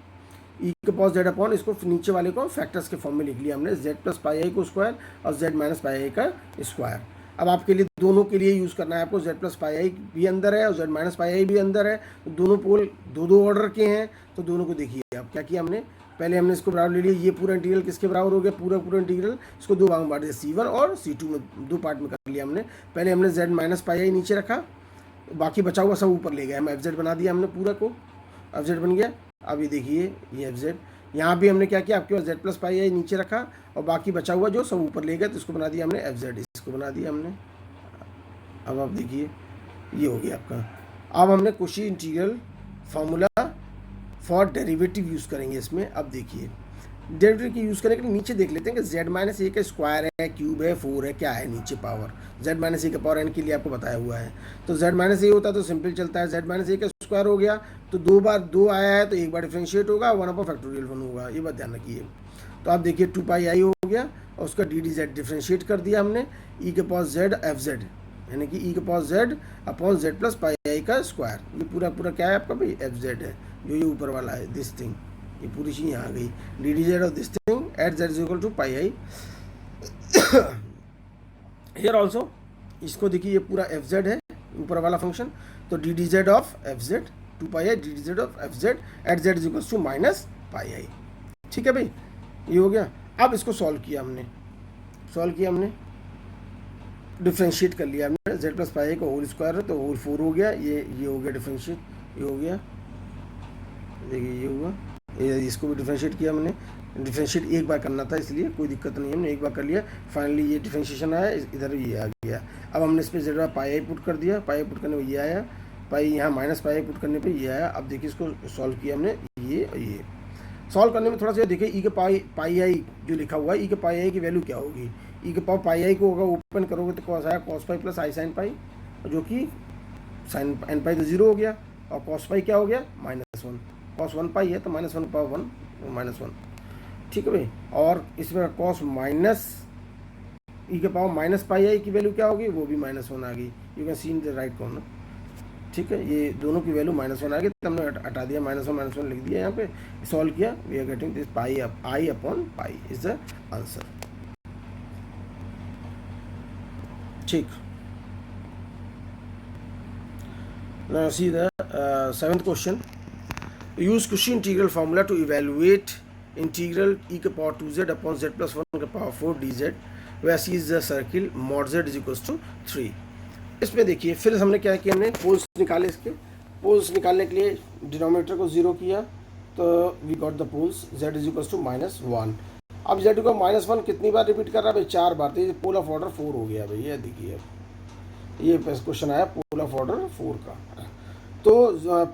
ई के पावर जेड अपॉन, इसको नीचे वाले को फैक्टर्स के फॉर्म में लिख लिया हमने, जेड प्लस पाई आई को स्क्वायर और जेड माइनस पाई आई का स्क्वायर। अब आपके लिए दोनों के लिए यूज़ करना है आपको, जेड प्लस पाई आई भी अंदर है और जेड माइनस पाई आई भी अंदर है, तो दोनों पोल दो ऑर्डर के हैं, तो दोनों को देखिए। अब क्या किया हमने, पहले हमने इसको बराबर ले लिया, ये पूरा इंटीग्रल किसके बराबर हो गया, पूरा इंटीग्रल इसको 2 भाग में बांट दिया, C1 और C2 में 2 पार्ट में कर लिया हमने। पहले हमने जेड माइनस पाई आई नीचे रखा, बाकी बचा हुआ सब ऊपर ले गए, हम एफ जेड बना दिया हमने, पूरा को एफ जेड बन गया। अब ये देखिए ये एफ जेड, यहाँ भी हमने क्या किया, आपके पास जेड प्लस पाई आई नीचे रखा और बाकी बचा हुआ जो सब ऊपर ले गए, तो इसको बना दिया हमने एफ जेड, इसको बना दिया हमने। अब आप देखिए ये हो गया आपका। अब हमने question integral formula for derivative use करेंगे इसमें। अब देखिए डेरिवेटिव की यूज़ करने के लिए नीचे देख लेते हैं कि जेड माइनस ए का स्क्वायर है, क्यूब है, 4 है, क्या है नीचे पावर, जेड माइनस ए का पावर एन के लिए आपको बताया हुआ है। तो जेड माइनस ए होता है तो सिंपल चलता है, जेड माइनस ए का स्क्वायर हो गया तो 2 बार 2 आया है तो 1 बार डिफ्रेंशिएट होगा, 1/(1) होगा, ये बात ध्यान रखिए। तो आप देखिए 2 पाई आई हो गया और उसका डी डी जेड डिफ्रेंशिएट कर दिया हमने, ई के पावर जेड एफ जेड, यानी कि ई के power Z upon Z plus pi i का स्क्वायर। ये पूरा क्या है आपका भाई एफ जेड है, जो ये ऊपर वाला है दिस थिंग, ये पूरी चीज़ यहाँ आ गई, D D Z of this thing at Z is equal to pi I. Here also इसको देखिए ये पूरा एफ जेड है ऊपर वाला फंक्शन, तो d D Z of f z 2 pi i d D Z of f Z at Z is equal to minus pi i. ठीक है भाई, ये हो गया। अब इसको सॉल्व किया हमने, डिफ्रेंशिएट कर लिया हमने, जेड प्लस पाई आई का होल स्क्वायर है तो होल 4 हो गया, ये हो गया डिफ्रेंशिएट, ये हो गया, देखिए ये हुआ, इसको भी डिफ्रेंशिएट किया हमने। डिफ्रेंशिएट एक बार करना था इसलिए कोई दिक्कत नहीं है, हमने एक बार कर लिया, फाइनली ये डिफ्रेंशिएशन आया, इधर ये आ गया। अब हमने इस पर जेड पाई आई पुट कर दिया, पाई आई पुट करने में ये आया, पाई यहाँ माइनस पाई आई पुट करने पे ये आया। अब देखिए इसको सॉल्व किया हमने, ये सॉल्व करने में थोड़ा सा देखिए ई के पाई आई जो लिखा हुआ है, ई के पाई आई की वैल्यू क्या होगी, ई के पावर पाई आई को होगा ओपन करोगे तो कॉस आया cos पाई प्लस आई साइन पाई, जो कि साइन एन पाई तो 0 हो गया और cos पाई क्या हो गया -1, cos 1 पाई है तो -1 पावर 1 -1। ठीक है भाई, और इसमें cos माइनस ई के पावर माइनस पाई आई की वैल्यू क्या होगी, वो भी -1 आ गई, you can C in the right corner. ठीक है, ये दोनों की वैल्यू -1 आ गई, तो हमने हटा दिया, -1 लिख दिया यहाँ पे, सॉल्व किया, we are getting this pi I upon pi is the answer. ठीक, now see the 7th question. Use Cauchy integral formula to evaluate integral e के power 2z upon z plus 1 के power 4 dz where c is the circle mod z is equals to 3। इसमें देखिए फिर हमने क्या किया, हमने पोल्स निकाले इसके, पोल्स निकालने के लिए डिनोमिनेटर को 0 किया तो we got the poles z is equal to -1। अब z को -1 कितनी बार रिपीट कर रहा है भाई? 4 बार। तो ये पोल ऑफ ऑर्डर 4 हो गया भाई। ये देखिए ये क्वेश्चन आया पोल ऑफ ऑर्डर 4 का। तो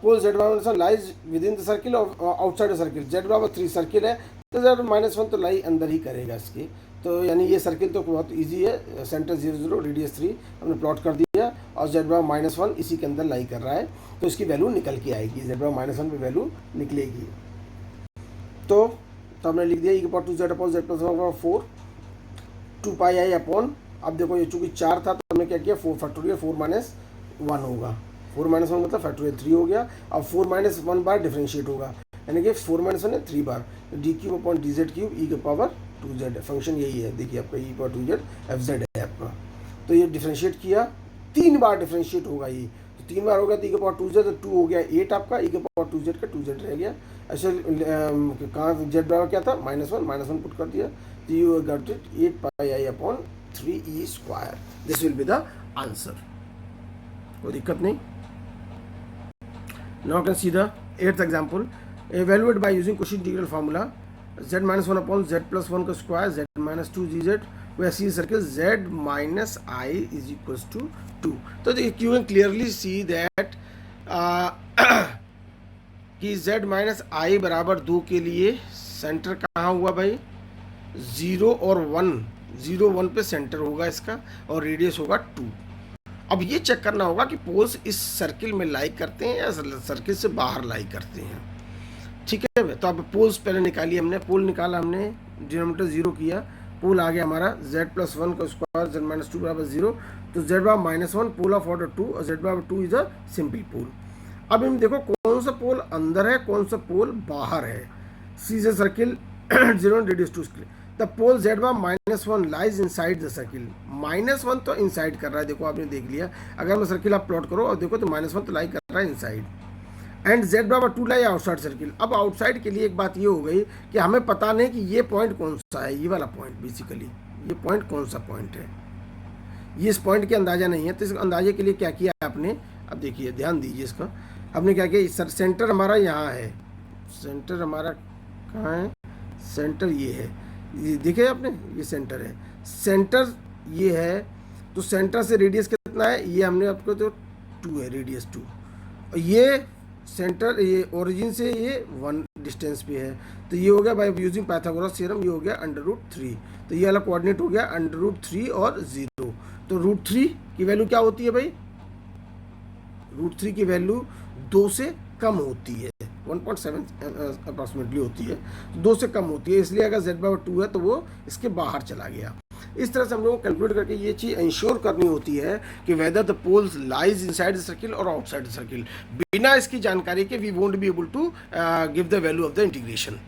पोल z -1 lies with in the circle और आउटसाइड द सर्किल। z बराबर 3 सर्किल है तो z -1 तो लाई अंदर ही करेगा इसके। तो यानी ये सर्किल तो बहुत इजी है। सेंटर 0 0 रेडियस 3 हमने प्लॉट कर दिया और z बराबर -1 इसी के अंदर लाई कर रहा है तो इसकी वैल्यू निकल के आएगी। z बराबर -1 पे वैल्यू निकलेगी। तो हमने लिख दिया e⁻2z/z+1/4 2 पाई i अपॉन। अब देखो ये चूंकि 4 था तो हमने क्या किया 4 फैक्टोरियल 4 - 1 होगा। 4 - 1 मतलब फैक्टोरियल 3 हो गया। अब 4 - 1 बार डिफरेंशिएट होगा यानी कि 4 - 1 है 3 बार। d³ / dz³ e⁻2z फंक्शन यही है। देखिए आपका e⁻2z fz है आपका। तो ये डिफरेंशिएट किया 3 बार डिफरेंशिएट होगा ये। तो 3 बार होगा तो e⁻2z तो 2 हो गया 8 आपका। e⁻2z का 2z रह गया। ऐसे कहाँ z बराबर क्या था -1 पुट कर दिया तो you got it 8 pi i upon 3e²। This will be the answer. कोई दिक्कत नहीं। Now can see the 8th example. evaluate by using Cauchy integral formula z -1 upon z+1 का square z -2 dz where C is circle z minus I is equals to 2। तो you can clearly see that कि z माइनस आई बराबर 2 के लिए सेंटर कहाँ हुआ भाई? 0 और 1, 0 1 पे सेंटर होगा इसका और रेडियस होगा 2। अब ये चेक करना होगा कि पोल्स इस सर्किल में लाई करते हैं या सर्किल से बाहर लाई करते हैं। ठीक है, तो अब पोल्स पहले निकालिए हमने। पोल निकाला हमने, डिनोमिनेटर 0 किया, पोल आ गया हमारा z+1 का स्क्वायर z -2 बराबर 0। तो z बराबर -1 पोल ऑफ ऑर्डर 2 और z बराबर 2 इज अ सिंपल पोल। अब हम देखो कौन सा पोल अंदर है कौन सा पोल बाहर है। C is a circle 0 radius 2 the pole z बराबर -1 लाइज इनसाइड द सर्किल। -1 तो इनसाइड कर रहा है। देखो आपने देख लिया, अगर मैं सर्किल आप प्लॉट करो और देखो तो -1 तो लाई कर रहा है इनसाइड एंड z बराबर 2 लाई आउटसाइड सर्किल। अब आउटसाइड के लिए एक बात ये हो गई कि हमें पता नहीं कि ये पॉइंट कौन सा है। ये वाला पॉइंट बेसिकली ये पॉइंट कौन सा पॉइंट है, ये इस पॉइंट के अंदाजा नहीं है। तो इस अंदाजे के लिए क्या किया आपने? अब देखिए ध्यान दीजिए इसका। आपने क्या किया? सेंटर हमारा यहाँ है। सेंटर हमारा कहाँ है? सेंटर ये है, ये देखिए आपने, ये सेंटर है। सेंटर ये है तो सेंटर से रेडियस कितना है? ये हमने आपको तो 2 है, रेडियस 2। और ये सेंटर ये ओरिजिन से ये 1 डिस्टेंस पे है। तो ये हो गया बाय यूजिंग पाइथागोरस थ्योरम, ये हो गया √3। तो ये वाला कोऑर्डिनेट हो गया √3 और 0। तो √3 की वैल्यू क्या होती है भाई? √3 की वैल्यू 2 से कम होती है, 1.7 अप्रॉक्सीमेटली होती है, 2 से कम होती है। इसलिए अगर z बराबर 2 है तो वो इसके बाहर चला गया। इस तरह से हम लोगों को कैलकुलेट करके ये चीज़ इंश्योर करनी होती है कि whether the poles lies inside the circle और आउटसाइड द सर्किल। बिना इसकी जानकारी के we won't be able to give the value of the integration.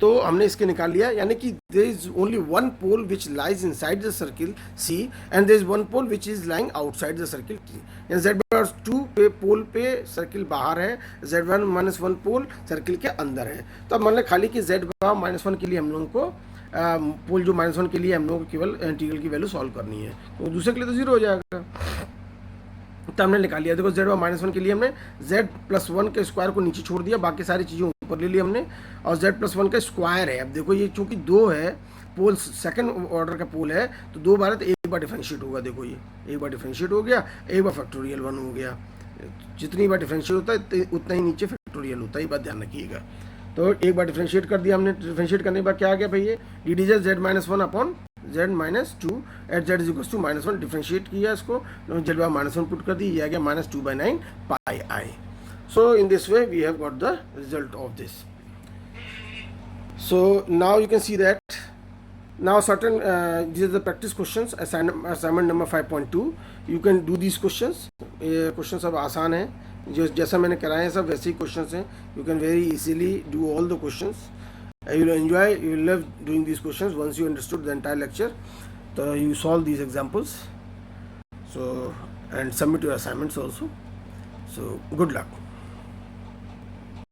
तो हमने इसके निकाल लिया, यानी कि there is only one pole which lies inside the circle C and there is one pole which is lying outside the circle T। z बराबर 2 पे पोल पे सर्किल बाहर है, z1 -1 पोल सर्किल के अंदर है। तो अब मान लें खाली कि z बराबर -1 के लिए हम लोगों को पोल जो -1 के लिए हम लोगों को केवल इंटीग्रल की वैल्यू सॉल्व करनी है, तो दूसरे के लिए तो 0 हो जाएगा। तो हमने निकाल लिया। देखो z बराबर -1 के लिए हमने z+1 के स्क्वायर को नीचे छोड़ दिया, बाकी सारी चीज़ें ऊपर ले ली हमने और z+1 का स्क्वायर है। अब देखो ये चूंकि 2 है, पोल सेकंड ऑर्डर का पोल है, तो 2 बार है तो एक बार डिफरेंशिएट होगा। देखो ये एक बार डिफरेंशिएट हो गया, एक बार फैक्टोरियल 1 हो गया। जितनी बार डिफरेंशिएट होता है उतना ही नीचे फैक्टोरियल होता है, ये बात ध्यान रखिएगा। तो एक बार डिफरेंशिएट कर दिया हमने। डिफरेंशिएट करने के बाद क्या आ गया भाई? ये ddz z -1 upon z -2 at z is to -1 differentiate किया इसको, z बराबर -1 पुट कर दी, ये आ गया -2/9 pi i। So in this way we have got the result of this. So now you can see that now certain these are the practice questions, assignment number 5.2। you can do these questions। Question सब आसान है, जो जैसा मैंने कराए हैं सब वैसे ही क्वेश्चंस हैं। you can very easily do all the questions। you will enjoy, you will love doing these questions once you understood the entire lecture। so you solve these examples so and submit your assignments also। so good luck।